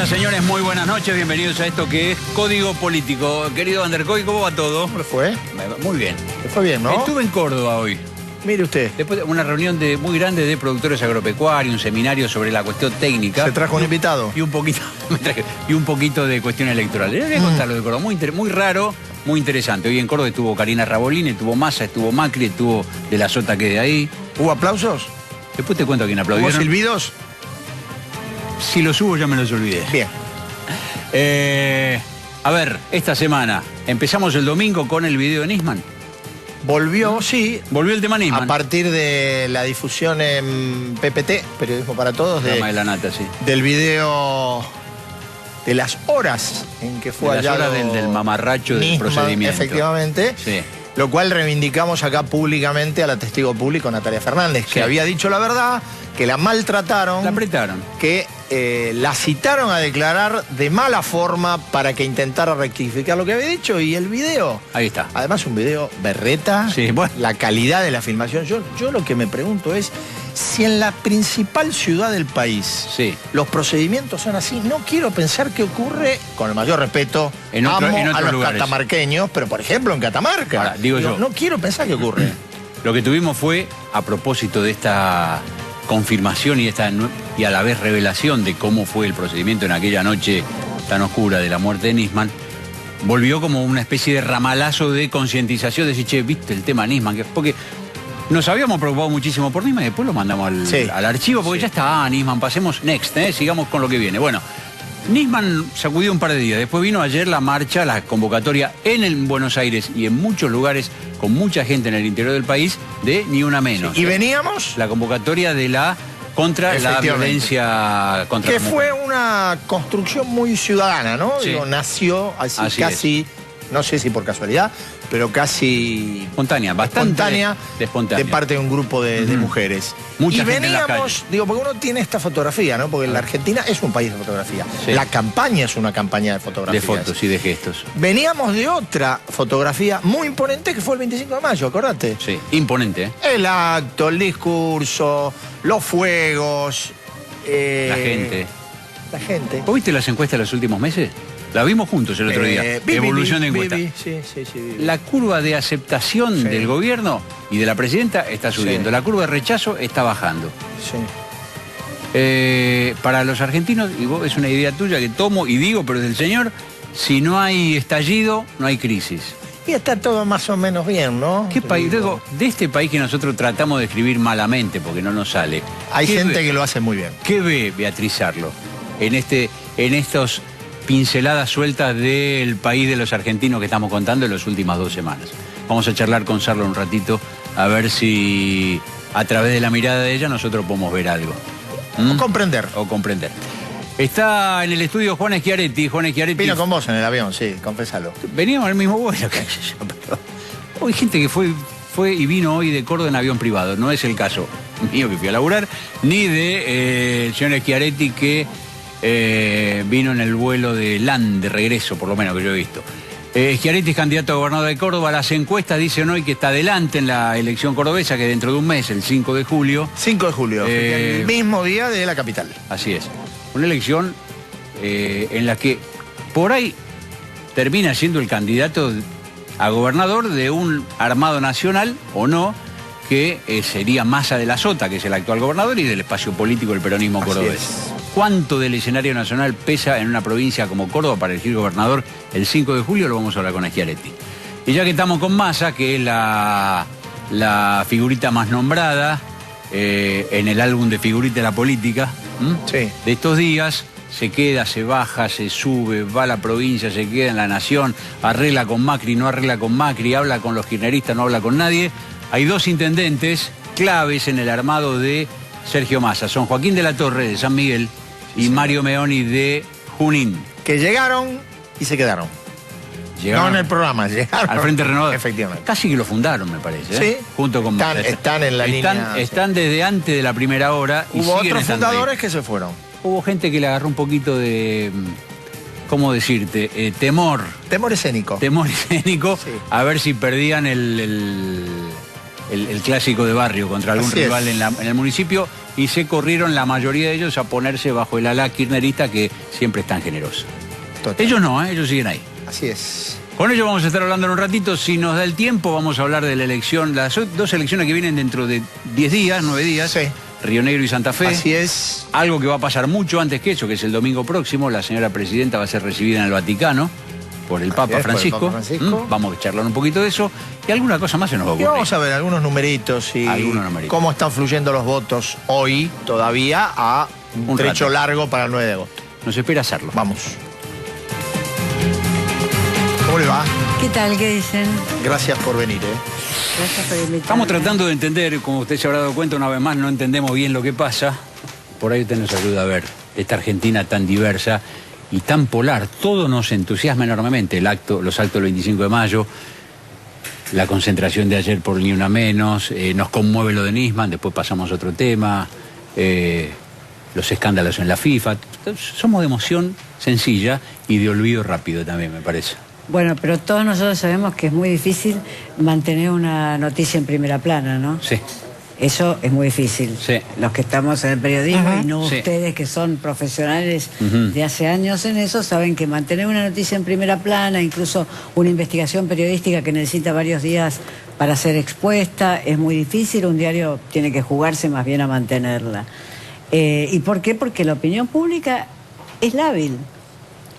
Señoras, señores, muy buenas noches. Bienvenidos a esto que es Código Político. Querido Andercoy, ¿cómo va todo? ¿Cómo le fue? Muy bien. Le fue bien, ¿no? Estuve en Córdoba hoy. Mire usted. Después de una reunión muy grande de productores agropecuarios, un seminario sobre la cuestión técnica. ¿Se trajo un invitado? Y un poquito de cuestión electoral. Les voy a contar lo de Córdoba. Muy raro, muy interesante. Hoy en Córdoba estuvo Karina Rabolini, estuvo Massa, estuvo Macri, estuvo De la Sota, que de ahí. ¿Hubo aplausos? Después te cuento a quién aplaudieron. ¿Hubo silbidos? Si los hubo ya me los olvidé. Bien. A ver, esta semana empezamos el domingo con el video de Nisman. Volvió, sí. Volvió el tema Nisman. A partir de la difusión en PPT, Periodismo para Todos, de la nata, sí. Del video de las horas en que fue hallado. Las horas del mamarracho del procedimiento. Efectivamente. Sí. Lo cual reivindicamos acá públicamente a la testigo público Natalia Fernández, que había dicho la verdad, que la maltrataron. La apretaron. Que la citaron a declarar de mala forma para que intentara rectificar lo que había dicho, y el video. Ahí está. Además, un video berreta. Sí, bueno. La calidad de la filmación. Yo lo que me pregunto es, si en la principal ciudad del país los procedimientos son así, no quiero pensar qué ocurre, con el mayor respeto, en a los lugares. catamarqueños, pero por ejemplo en Catamarca. Ahora, digo yo. No quiero pensar qué ocurre. Lo que tuvimos fue, a propósito de esta confirmación y a la vez revelación de cómo fue el procedimiento en aquella noche tan oscura de la muerte de Nisman, volvió como una especie de ramalazo de concientización, de decir, che, ¿viste el tema Nisman? Porque nos habíamos preocupado muchísimo por Nisman y después lo mandamos al archivo, porque ya está, Nisman, pasemos next, sigamos con lo que viene. Bueno, Nisman sacudió un par de días, después vino ayer la marcha, la convocatoria en Buenos Aires y en muchos lugares con mucha gente en el interior del país de Ni Una Menos. ¿Y veníamos? La convocatoria de contra la violencia contra que fue una construcción muy ciudadana, ¿no? Sí. Digo, nació así casi, no sé si por casualidad, pero casi espontánea, bastante espontánea, de parte de un grupo de mujeres. Mucha y gente veníamos, en la calle. digo, porque uno tiene esta fotografía, ¿no? Porque la Argentina es un país de fotografía. Sí. La campaña es una campaña de fotografías. De fotos y de gestos. Veníamos de otra fotografía muy imponente que fue el 25 de mayo, acordate. Sí, imponente, ¿eh? El acto, el discurso, los fuegos. La gente. La gente. ¿Vos viste las encuestas de los últimos meses? La vimos juntos el otro día. Evolución de encuesta. La curva de aceptación del gobierno y de la presidenta está subiendo. La curva de rechazo está bajando. Para los argentinos, y vos, es una idea tuya que tomo y digo, pero es del señor, si no hay estallido, no hay crisis. Y está todo más o menos bien, ¿no? ¿Qué país? Luego, de este país que nosotros tratamos de escribir malamente porque no nos sale. Hay gente que lo hace muy bien. ¿Qué ve Beatriz Arlo en estos pinceladas sueltas del país de los argentinos que estamos contando en las últimas 2 semanas? Vamos a charlar con Sarlo un ratito a ver si a través de la mirada de ella nosotros podemos ver algo. O comprender. O comprender. Está en el estudio Juan Schiaretti. Juan Schiaretti. Vino con vos en el avión, sí, confésalo. Veníamos en el mismo vuelo. Hay gente que fue y vino hoy de Córdoba en avión privado. No es el caso mío que fui a laburar, ni de el señor Schiaretti que vino en el vuelo de LAN de regreso, por lo menos que yo he visto. Schiaretti es candidato a gobernador de Córdoba. Las encuestas dicen hoy que está adelante en la elección cordobesa, que dentro de un mes, el 5 de julio. 5 de julio, el mismo día de la capital. Así es. Una elección en la que por ahí termina siendo el candidato a gobernador de un armado nacional, o no, que sería Massa de la Sota, que es el actual gobernador, y del espacio político del peronismo cordobés. ¿Cuánto del escenario nacional pesa en una provincia como Córdoba para elegir gobernador el 5 de julio? Lo vamos a hablar con Schiaretti. Y ya que estamos con Massa, que es la figurita más nombrada en el álbum de figuritas de la política de estos días, se queda, se baja, se sube, va a la provincia, se queda en la nación, arregla con Macri, no arregla con Macri, habla con los kirchneristas, no habla con nadie. Hay 2 intendentes claves en el armado de Sergio Massa. Son Joaquín de la Torre, de San Miguel, y Mario Meoni, de Junín. Que llegaron y se quedaron. No en el programa, llegaron al Frente Renovador. Efectivamente. Casi que lo fundaron, me parece. Sí. Junto con Massa. Están en la línea. Están desde antes de la primera hora. Hubo otros fundadores que se fueron. Hubo gente que le agarró un poquito de, ¿cómo decirte? Temor. Temor escénico. Temor escénico, a ver si perdían el clásico de barrio contra algún rival en el municipio. y se corrieron la mayoría de ellos a ponerse bajo el ala kirchnerista, que siempre es tan generoso. Total. Ellos no, ellos siguen ahí. Así es. Con ello vamos a estar hablando en un ratito. Si nos da el tiempo, vamos a hablar de la elección, las dos elecciones que vienen dentro de 10 días, 9 días. Sí. Río Negro y Santa Fe. Así es. Algo que va a pasar mucho antes que eso, que es el domingo próximo. La señora presidenta va a ser recibida en el Vaticano por el Papa Francisco. Vamos a charlar un poquito de eso. Y alguna cosa más se nos va a ocurrir. Y vamos a ver algunos numeritos y cómo están fluyendo los votos hoy todavía a un trecho largo para el 9 de agosto. Nos espera hacerlo. Vamos. ¿Cómo le va? ¿Qué tal? ¿Qué dicen? Gracias por venir, Gracias por invitarme. Estamos tratando de entender, como usted se habrá dado cuenta una vez más, no entendemos bien lo que pasa. Por ahí usted nos ayuda a ver esta Argentina tan diversa y tan polar. Todo nos entusiasma enormemente. Los actos del 25 de mayo, la concentración de ayer por Ni Una Menos, nos conmueve lo de Nisman, después pasamos a otro tema, los escándalos en la FIFA. Somos de emoción sencilla y de olvido rápido también, me parece. Bueno, pero todos nosotros sabemos que es muy difícil mantener una noticia en primera plana, ¿no? Sí. Eso es muy difícil. Sí. Los que estamos en el periodismo y no sí. ustedes que son profesionales de hace años en eso, saben que mantener una noticia en primera plana, incluso una investigación periodística que necesita varios días para ser expuesta, es muy difícil. Un diario tiene que jugarse más bien a mantenerla. ¿Y por qué? Porque la opinión pública es lábil.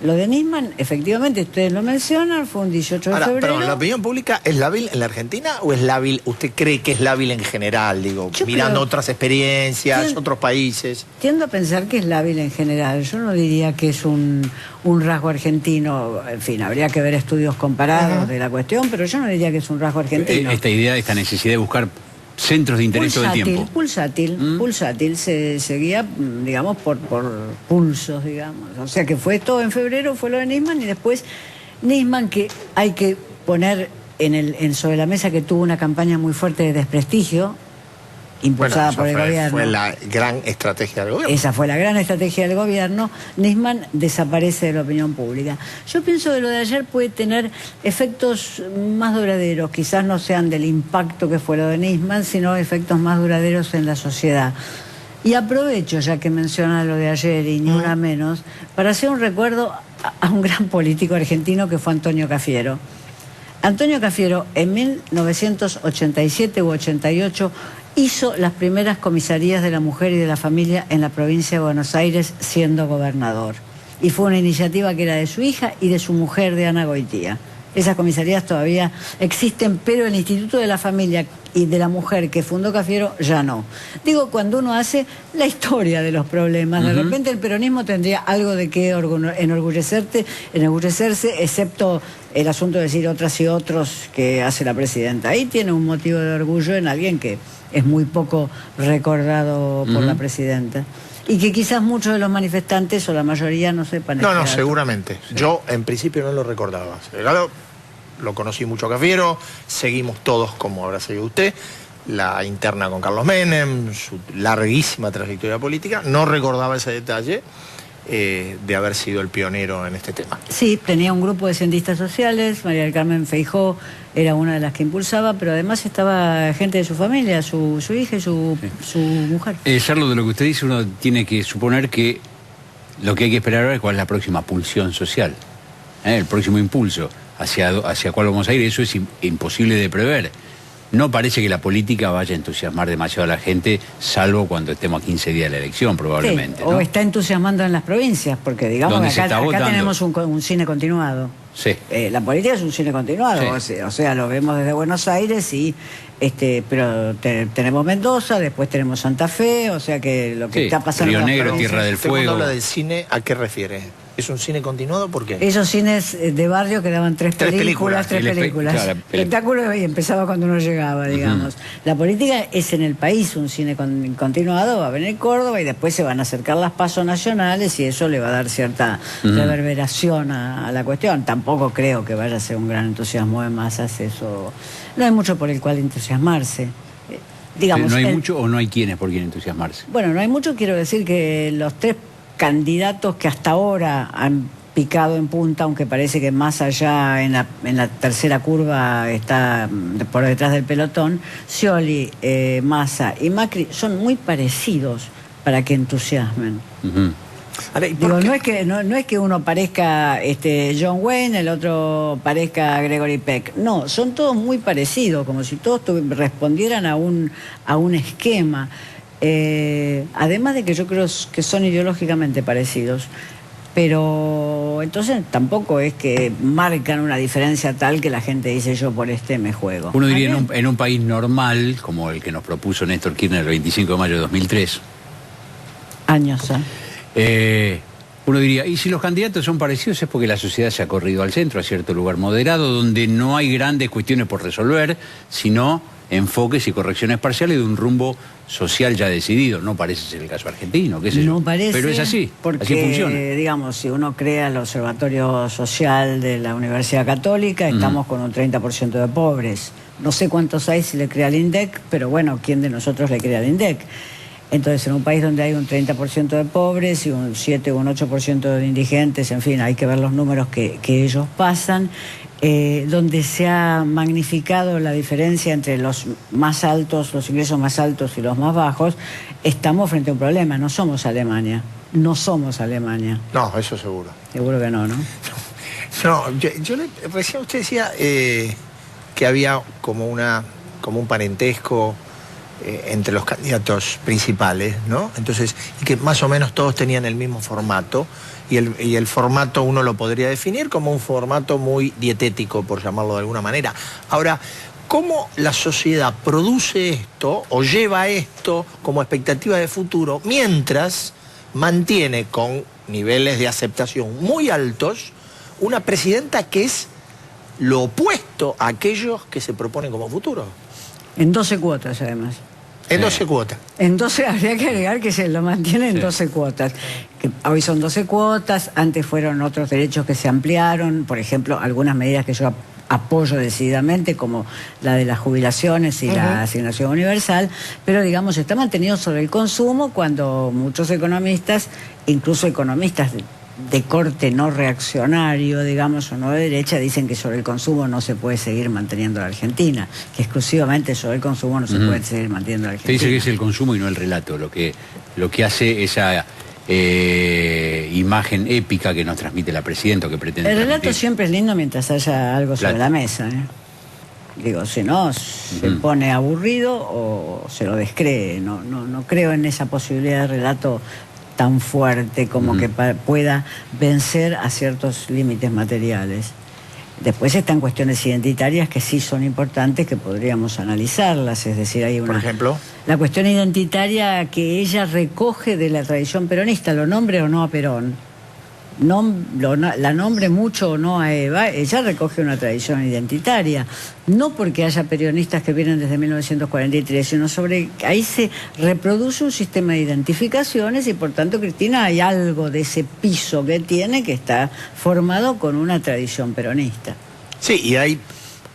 Lo de Nisman, efectivamente, ustedes lo mencionan, fue un 18 de febrero. Perdón, ¿la opinión pública es lábil en la Argentina o es lábil, usted cree que es lábil en general, digo, mirando otras experiencias, otros países? Tiendo a pensar que es lábil en general. Yo no diría que es un rasgo argentino. En fin, habría que ver estudios comparados de la cuestión, pero yo no diría que es un rasgo argentino. Esta idea, esta necesidad de buscar centros de interés todo el tiempo. Pulsátil, se seguía, digamos, por pulsos, digamos. O sea que fue todo en febrero, fue lo de Nisman, y después Nisman, que hay que poner sobre la mesa que tuvo una campaña muy fuerte de desprestigio, impulsada por el gobierno. Fue la gran estrategia del gobierno. Esa fue la gran estrategia del gobierno. Nisman desaparece de la opinión pública. Yo pienso que lo de ayer puede tener efectos más duraderos, quizás no sean del impacto que fue lo de Nisman, sino efectos más duraderos en la sociedad. Y aprovecho, ya que menciona lo de ayer y Ni Una Menos, para hacer un recuerdo a un gran político argentino que fue Antonio Cafiero. Antonio Cafiero, en 1987 u 88, hizo las primeras comisarías de la mujer y de la familia en la provincia de Buenos Aires siendo gobernador. Y fue una iniciativa que era de su hija y de su mujer, de Ana Goitía. Esas comisarías todavía existen, pero el Instituto de la Familia y de la Mujer que fundó Cafiero ya no. Digo, cuando uno hace la historia de los problemas, de repente el peronismo tendría algo de qué enorgullecerse, excepto el asunto de decir otras y otros que hace la presidenta. Ahí tiene un motivo de orgullo en alguien que es muy poco recordado por la presidenta. Y que quizás muchos de los manifestantes o la mayoría no sepan. No, seguramente. Sí. Yo en principio no lo recordaba. Lo conocí mucho a Cafiero, seguimos todos, como habrá seguido usted, la interna con Carlos Menem, su larguísima trayectoria política. No recordaba ese detalle de haber sido el pionero en este tema. Sí, tenía un grupo de cientistas sociales, María del Carmen Feijó era una de las que impulsaba, pero además estaba gente de su familia, su hija y su mujer. Charlo, de lo que usted dice, uno tiene que suponer que lo que hay que esperar ahora es cuál es la próxima pulsión social, el próximo impulso, hacia cuál vamos a ir. Eso es imposible de prever. No parece que la política vaya a entusiasmar demasiado a la gente, salvo cuando estemos a 15 días de la elección, probablemente. Sí, ¿no? O está entusiasmando en las provincias, porque digamos que acá tenemos un cine continuado. Sí. La política es un cine continuado, sí. O sea, lo vemos desde Buenos Aires y pero tenemos Mendoza, después tenemos Santa Fe, o sea que lo que está pasando... Río Negro, Tierra del Fuego. Cuando habla del cine, ¿a qué refiere? ¿Es un cine continuado? ¿Por qué? Esos cines de barrio que daban tres películas. Claro, espectáculo y empezaba cuando uno llegaba, digamos. La política es en el país un cine continuado, va a venir Córdoba y después se van a acercar las pasos nacionales y eso le va a dar cierta reverberación a la cuestión. Tampoco creo que vaya a ser un gran entusiasmo de masas, eso. No hay mucho por el cual entusiasmarse. Digamos, ¿no hay mucho o no hay quienes por quien entusiasmarse? Bueno, no hay mucho, quiero decir que los tres candidatos que hasta ahora han picado en punta, aunque parece que más allá en la tercera curva está por detrás del pelotón. Scioli, Massa y Macri son muy parecidos para que entusiasmen. Ahora, ¿y Digo, por qué? no es que uno parezca John Wayne, el otro parezca Gregory Peck. No, son todos muy parecidos, como si todos respondieran a un esquema. Además de que yo creo que son ideológicamente parecidos. Pero entonces tampoco es que marcan una diferencia tal que la gente dice yo por este me juego. Uno diría en un país normal, como el que nos propuso Néstor Kirchner el 25 de mayo de 2003. Años, Uno diría, y si los candidatos son parecidos es porque la sociedad se ha corrido al centro, a cierto lugar moderado, donde no hay grandes cuestiones por resolver, sino enfoques y correcciones parciales de un rumbo social ya decidido. No parece ser el caso argentino, qué sé yo. No parece, pero es así, porque, así funciona. Digamos, si uno crea el Observatorio Social de la Universidad Católica, estamos con un 30% de pobres. No sé cuántos hay si le crea el INDEC, pero bueno, ¿quién de nosotros le crea el INDEC? Entonces, en un país donde hay un 30% de pobres y un 7 o un 8% de indigentes, en fin, hay que ver los números que ellos pasan, donde se ha magnificado la diferencia entre los más altos, los ingresos más altos y los más bajos, estamos frente a un problema. No somos Alemania. No somos Alemania. No, eso seguro. Seguro que no, ¿no? No, recién usted decía que había como un parentesco entre los candidatos principales, ¿no? Entonces, y que más o menos todos tenían el mismo formato, y el formato uno lo podría definir como un formato muy dietético, por llamarlo de alguna manera. Ahora, ¿cómo la sociedad produce esto o lleva esto como expectativa de futuro mientras mantiene con niveles de aceptación muy altos una presidenta que es lo opuesto a aquellos que se proponen como futuro? En 12 cuotas, además. En 12 cuotas. En 12, habría que agregar que se lo mantiene en 12 cuotas. Que hoy son 12 cuotas, antes fueron otros derechos que se ampliaron, por ejemplo, algunas medidas que yo apoyo decididamente, como la de las jubilaciones y la asignación universal, pero digamos, está mantenido sobre el consumo cuando muchos economistas, incluso economistas de corte no reaccionario, digamos, o no de derecha, dicen que sobre el consumo no se puede seguir manteniendo la Argentina, que exclusivamente sobre el consumo no se puede seguir manteniendo la Argentina. Usted dice que es el consumo y no el relato, lo que hace esa imagen épica que nos transmite la presidenta, que pretende El relato transmitir. siempre es lindo mientras haya algo sobre la mesa, Digo, si no, se pone aburrido o se lo descree. No creo en esa posibilidad de relato tan fuerte como que pueda vencer a ciertos límites materiales. Después están cuestiones identitarias que sí son importantes, que podríamos analizarlas, es decir, hay una... Por ejemplo, La cuestión identitaria que ella recoge de la tradición peronista, lo nombre o no a Perón, la nombre mucho o no a Eva, ella recoge una tradición identitaria, no porque haya peronistas que vienen desde 1943, sino ahí se reproduce un sistema de identificaciones y por tanto, Cristina, hay algo de ese piso que tiene que está formado con una tradición peronista. sí, y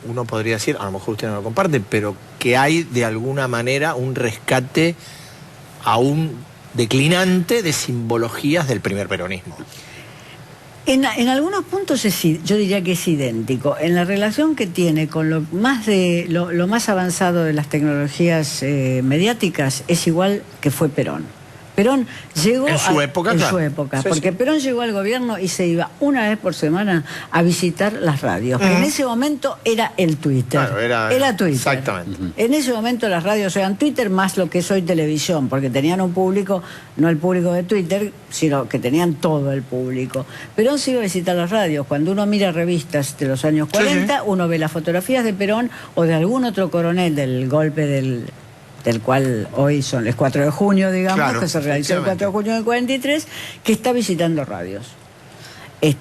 uno podría decir, a lo mejor usted no lo comparte, pero que hay de alguna manera un rescate aún declinante de simbologías del primer peronismo. En algunos puntos yo diría que es idéntico. En la relación que tiene con lo más avanzado de las tecnologías mediáticas, es igual que fue Perón. Perón llegó en su época, en claro. su época, Sí, porque sí. Perón llegó al gobierno y se iba una vez por semana a visitar las radios, que en ese momento era el Twitter. Claro, era Twitter. exactamente. En ese momento las radios eran Twitter más lo que es hoy televisión, porque tenían un público, no el público de Twitter, sino que tenían todo el público. Perón se iba a visitar las radios. Cuando uno mira revistas de los años 40, uno ve las fotografías de Perón o de algún otro coronel del golpe del cual hoy son el 4 de junio, digamos, Claro, que se realizó el 4 de junio del 43, que está visitando radios. Y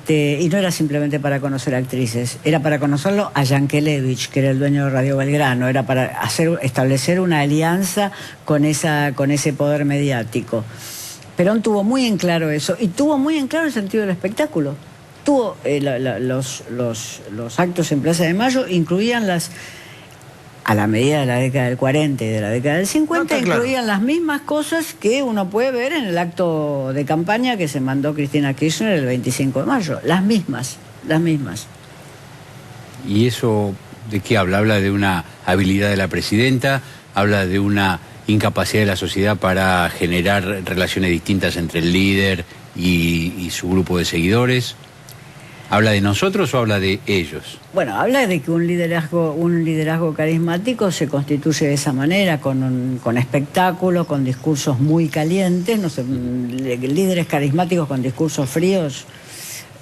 no era simplemente para conocer actrices, era para conocerlo a Yankelevich, que era el dueño de Radio Belgrano, era para establecer una alianza con ese poder mediático. Perón tuvo muy en claro eso, y tuvo muy en claro el sentido del espectáculo. Los actos en Plaza de Mayo incluían a la medida de la década del 40 y de la década del 50, incluían las mismas cosas que uno puede ver en el acto de campaña que se mandó Cristina Kirchner el 25 de mayo. Las mismas. ¿Y eso de qué habla? ¿Habla de una habilidad de la presidenta? ¿Habla de una incapacidad de la sociedad para generar relaciones distintas entre el líder y su grupo de seguidores? ¿Habla de nosotros o habla de ellos? Bueno, habla de que un liderazgo carismático se constituye de esa manera, con espectáculo, con discursos muy calientes. No sé, líderes carismáticos con discursos fríos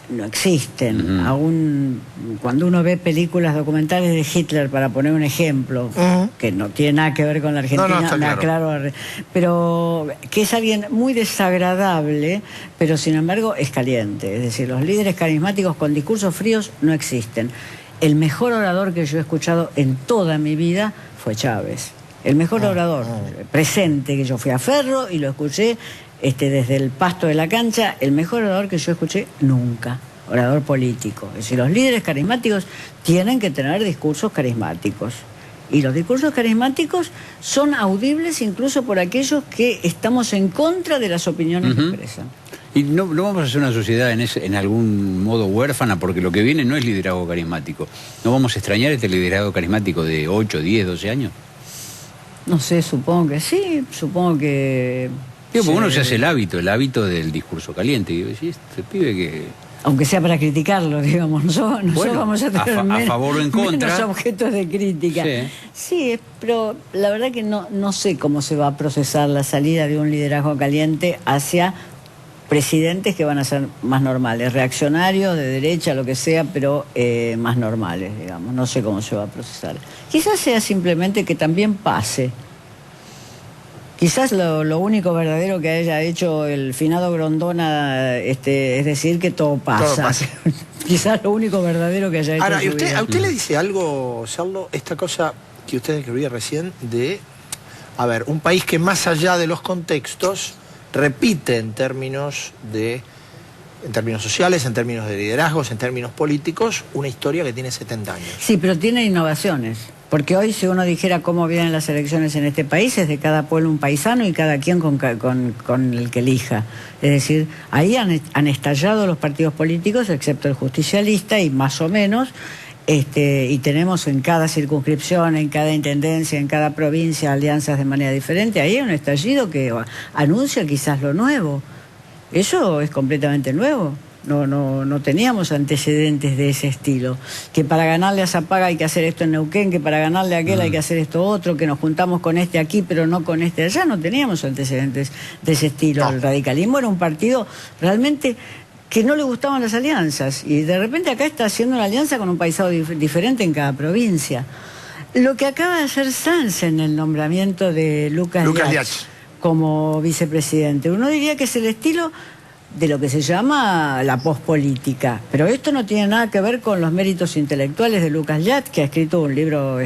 no existen. Aún cuando uno ve películas documentales de Hitler, para poner un ejemplo, que no tiene nada que ver con la Argentina, me aclaro, pero que es alguien muy desagradable, pero sin embargo es caliente. Es decir, los líderes carismáticos con discursos fríos no existen. El mejor orador que yo he escuchado en toda mi vida fue Chávez. El mejor orador presente, que yo fui a Ferro y lo escuché desde el pasto de la cancha, el mejor orador que yo escuché nunca, orador político. Es decir, los líderes carismáticos tienen que tener discursos carismáticos. Y los discursos carismáticos son audibles incluso por aquellos que estamos en contra de las opiniones que expresan. Y no vamos a hacer una sociedad en algún modo huérfana, porque lo que viene no es liderazgo carismático. ¿No vamos a extrañar este liderazgo carismático de 8, 10, 12 años? No sé, supongo que sí, supongo que... Porque uno se hace el hábito del discurso caliente. Y decís, este pibe que... Aunque sea para criticarlo, digamos, nosotros bueno, vamos a tener a favor o en contra. Menos objetos de crítica. Sí, pero la verdad que no sé cómo se va a procesar la salida de un liderazgo caliente hacia presidentes que van a ser más normales, reaccionarios, de derecha, lo que sea, pero más normales, digamos. No sé cómo se va a procesar. Quizás sea simplemente que también pase. Quizás lo único verdadero que haya hecho el finado Grondona es decir que todo pasa. Todo pasa. Quizás lo único verdadero que haya hecho. Ahora, ¿a usted le dice algo, Sarlo, esta cosa que usted escribía recién de, a ver, un país que más allá de los contextos repite en términos sociales, en términos de liderazgos, en términos políticos, una historia que tiene 70 años? Sí, pero tiene innovaciones. Porque hoy, si uno dijera cómo vienen las elecciones en este país, es de cada pueblo un paisano y cada quien con el que elija. Es decir, ahí han estallado los partidos políticos, excepto el justicialista, y más o menos, y tenemos en cada circunscripción, en cada intendencia, en cada provincia, alianzas de manera diferente. Ahí hay un estallido que anuncia quizás lo nuevo. Eso es completamente nuevo. No teníamos antecedentes de ese estilo. Que para ganarle a Zapaga hay que hacer esto en Neuquén, que para ganarle a aquel hay que hacer esto otro, que nos juntamos con este aquí pero no con este allá. No teníamos antecedentes de ese estilo. El radicalismo era un partido realmente que no le gustaban las alianzas, y de repente acá está haciendo una alianza con un paisado diferente en cada provincia. Lo que acaba de hacer Sanz en el nombramiento de Lucas Liach como vicepresidente, uno diría que es el estilo de lo que se llama la pospolítica, pero esto no tiene nada que ver con los méritos intelectuales de Lucas Liach, que ha escrito un libro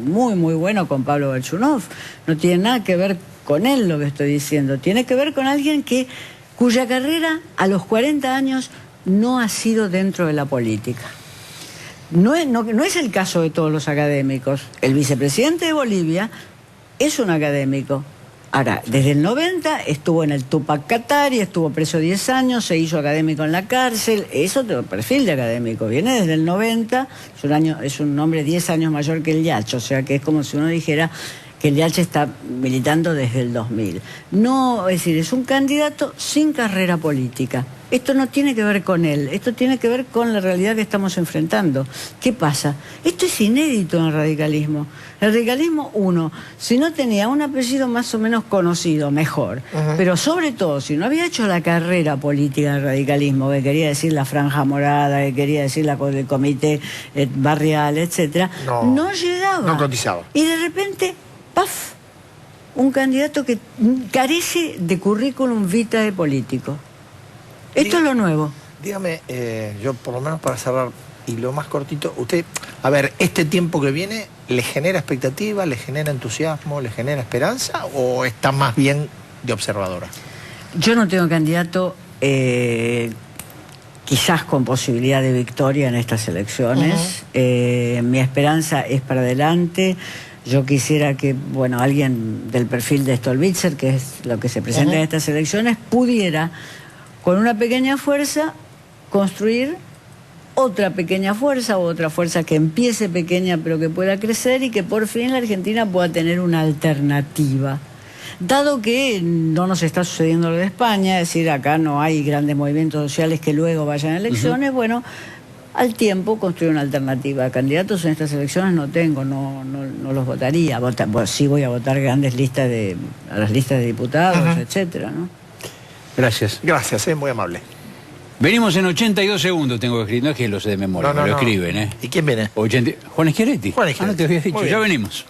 muy muy bueno con Pablo Belchunov. No tiene nada que ver con él lo que estoy diciendo, tiene que ver con alguien cuya carrera a los 40 años no ha sido dentro de la política. No es el caso de todos los académicos. El vicepresidente de Bolivia es un académico. Ahora, desde el 90 estuvo en el Tupac Katari, estuvo preso 10 años, se hizo académico en la cárcel. Es otro perfil de académico. Viene desde el 90, es un hombre 10 años mayor que el Liach, o sea que es como si uno dijera que el Liach está militando desde el 2000. No, es decir, es un candidato sin carrera política. Esto no tiene que ver con él, esto tiene que ver con la realidad que estamos enfrentando. ¿Qué pasa? Esto es inédito en el radicalismo. El radicalismo, si no tenía un apellido más o menos conocido, mejor. Pero sobre todo, si no había hecho la carrera política del radicalismo, que quería decir la franja morada, que quería decir el comité barrial, etcétera, no llegaba. No cotizaba. Y de repente, ¡paf!, un candidato que carece de currículum vitae político. Esto es lo nuevo. Dígame, yo por lo menos para cerrar, y lo más cortito, usted, a ver, ¿este tiempo que viene le genera expectativa, le genera entusiasmo, le genera esperanza, o está más bien de observadora? Yo no tengo candidato, quizás con posibilidad de victoria en estas elecciones. Mi esperanza es para adelante. yo quisiera que, bueno, alguien del perfil de Stolbizer, que es lo que se presenta en estas elecciones, pudiera, con una pequeña fuerza, construir otra pequeña fuerza, o otra fuerza que empiece pequeña pero que pueda crecer, y que por fin la Argentina pueda tener una alternativa. Dado que no nos está sucediendo lo de España, es decir, acá no hay grandes movimientos sociales que luego vayan a elecciones, bueno, al tiempo construir una alternativa. Candidatos en estas elecciones no tengo, no los votaría. Sí voy a votar grandes listas a las listas de diputados, etcétera, ¿no? Gracias. Gracias, muy amable. Venimos en 82 segundos, tengo que escribir, no es que lo sé de memoria, me lo escriben, ¿eh? ¿Y quién viene? Juan Schiaretti. Juan Schiaretti. No te había dicho, Muy ya bien. venimos.